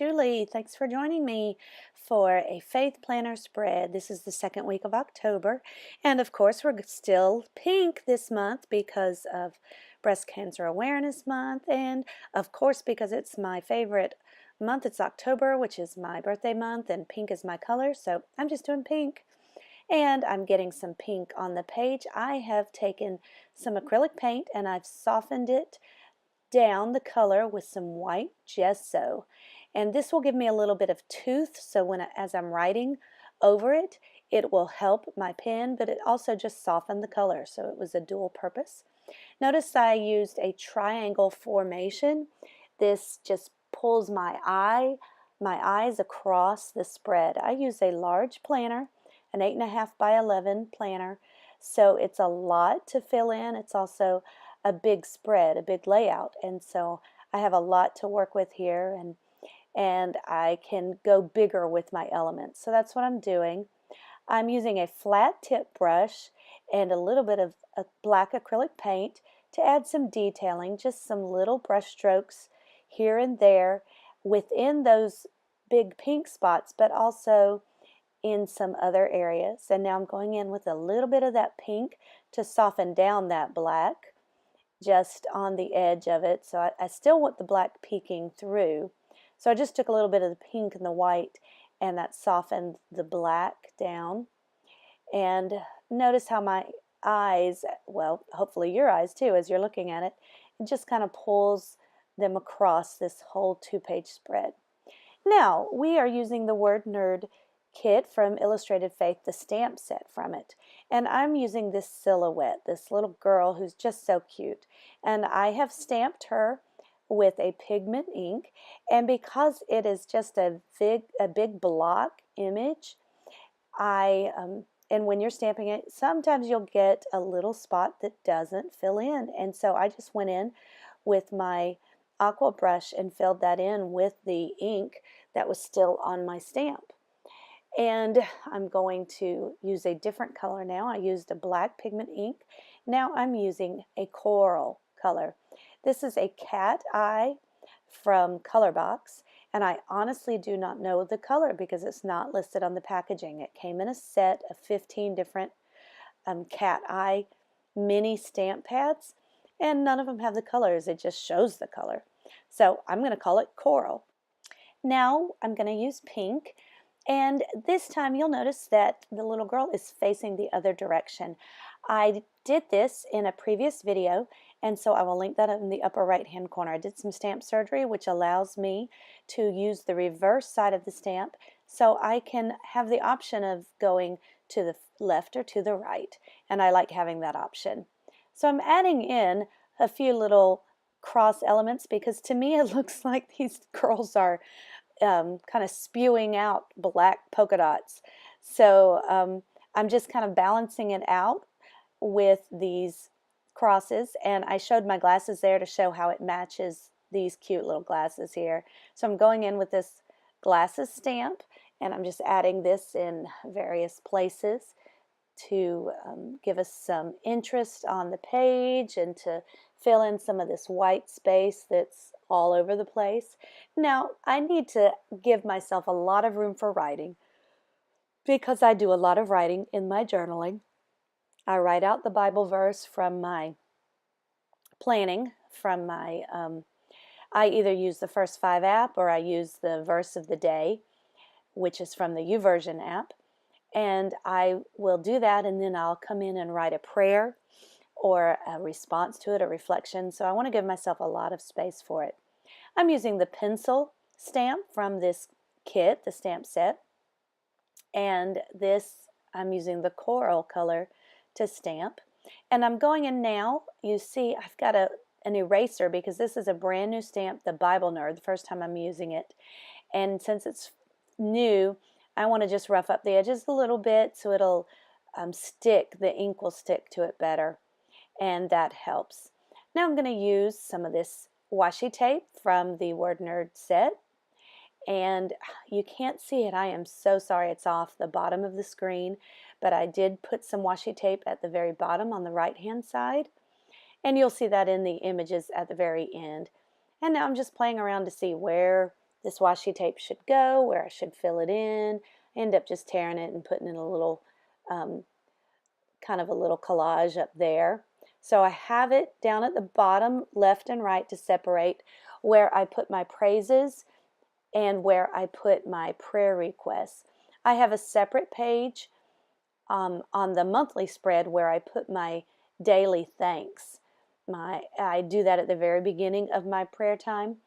Julie. Thanks for joining me for a Faith Planner spread. This is the second week of October, and of course we're still pink this month because of Breast Cancer Awareness Month, and of course because it's my favorite month. It's October, which is my birthday month, and pink is my color, so I'm just doing pink. And I'm getting some pink on the page. I have taken some acrylic paint and I've softened it down the color with some white gesso, and this will give me a little bit of tooth, so as I'm writing over it, it will help my pen, but it also just softened the color, so it was a dual purpose. Notice I used a triangle formation. This just pulls my eyes across the spread. I use a large planner, an 8.5 by 11 planner, so it's a lot to fill in. It's also a big spread, a big layout, and so I have a lot to work with here, and I can go bigger with my elements. So that's what I'm doing. I'm using a flat tip brush and a little bit of a black acrylic paint to add some detailing, just some little brush strokes here and there within those big pink spots, but also in some other areas. And now I'm going in with a little bit of that pink to soften down that black just on the edge of it. So I still want the black peeking through. So I just took a little bit of the pink and the white, and that softened the black down. And notice how my eyes, well, hopefully your eyes too, as you're looking at it, it just kind of pulls them across this whole 2-page spread. Now, we are using the Word Nerd kit from Illustrated Faith, the stamp set from it. And I'm using this silhouette, this little girl who's just so cute. And I have stamped her with a pigment ink. And because it is just a big block image, and when you're stamping it, sometimes you'll get a little spot that doesn't fill in. And so I just went in with my aqua brush and filled that in with the ink that was still on my stamp. And I'm going to use a different color now. I used a black pigment ink. Now I'm using a coral color. This is a cat eye from Colorbox, and I honestly do not know the color because it's not listed on the packaging. It came in a set of 15 different cat eye mini stamp pads, and none of them have the colors. It just shows the color. So I'm going to call it coral. Now I'm going to use pink. And this time you'll notice that the little girl is facing the other direction. I did this in a previous video, and so I will link that up in the upper right hand corner. I did some stamp surgery, which allows me to use the reverse side of the stamp, so I can have the option of going to the left or to the right, and I like having that option. So I'm adding in a few little cross elements because to me it looks like these girls are kind of spewing out black polka dots. So I'm just kind of balancing it out with these crosses, and I showed my glasses there to show how it matches these cute little glasses here. So I'm going in with this glasses stamp, and I'm just adding this in various places to give us some interest on the page and to fill in some of this white space that's all over the place. Now, I need to give myself a lot of room for writing because I do a lot of writing in my journaling. I write out the Bible verse from my planning, from my, I either use the First 5 app or I use the verse of the day, which is from the YouVersion app. And I will do that, and then I'll come in and write a prayer or a response to it, a reflection. So I want to give myself a lot of space for it. I'm using the pencil stamp from this kit, the stamp set, and this I'm using the coral color to stamp. And I'm going in now, you see I've got an eraser because this is a brand new stamp, the Bible Nerd, the first time I'm using it. And since it's new, I want to just rough up the edges a little bit so it'll stick, the ink will stick to it better, and that helps. Now I'm going to use some of this washi tape from the Word Nerd set, and you can't see it. I am so sorry, it's off the bottom of the screen, but I did put some washi tape at the very bottom on the right hand side, and you'll see that in the images at the very end. And now I'm just playing around to see where this washi tape should go, where I should fill it in. I end up just tearing it and putting in a little, kind of a little collage up there. So I have it down at the bottom, left and right, to separate where I put my praises and where I put my prayer requests. I have a separate page on the monthly spread where I put my daily thanks. I do that at the very beginning of my prayer time,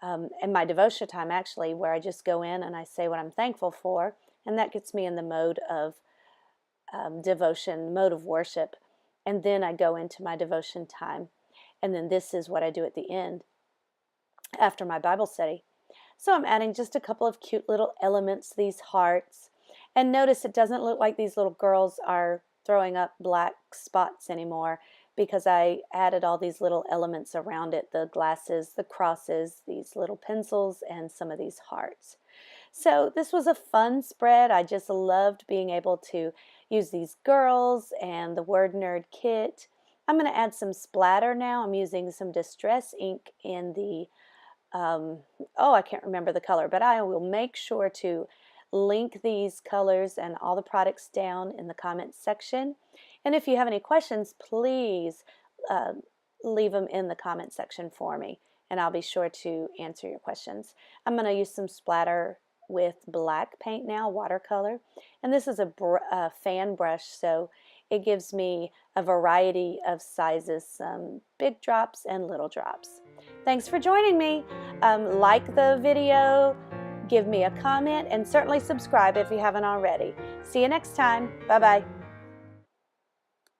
and my devotion time actually, where I just go in and I say what I'm thankful for, and that gets me in the mode of devotion, mode of worship. And then I go into my devotion time, and then this is what I do at the end after my Bible study. So I'm adding just a couple of cute little elements, these hearts. And notice it doesn't look like these little girls are throwing up black spots anymore, because I added all these little elements around it, the glasses, the crosses, these little pencils, and some of these hearts. So this was a fun spread. I just loved being able to use these girls and the Word Nerd kit. I'm going to add some splatter now. I'm using some Distress ink in the I can't remember the color, but I will make sure to link these colors and all the products down in the comments section. And if you have any questions, please leave them in the comment section for me, and I'll be sure to answer your questions. I'm going to use some splatter with black paint now, watercolor, and this is a fan brush, so it gives me a variety of sizes, some big drops and little drops. Thanks for joining me. Like the video, give me a comment, and certainly subscribe if you haven't already. See you next time. Bye-bye.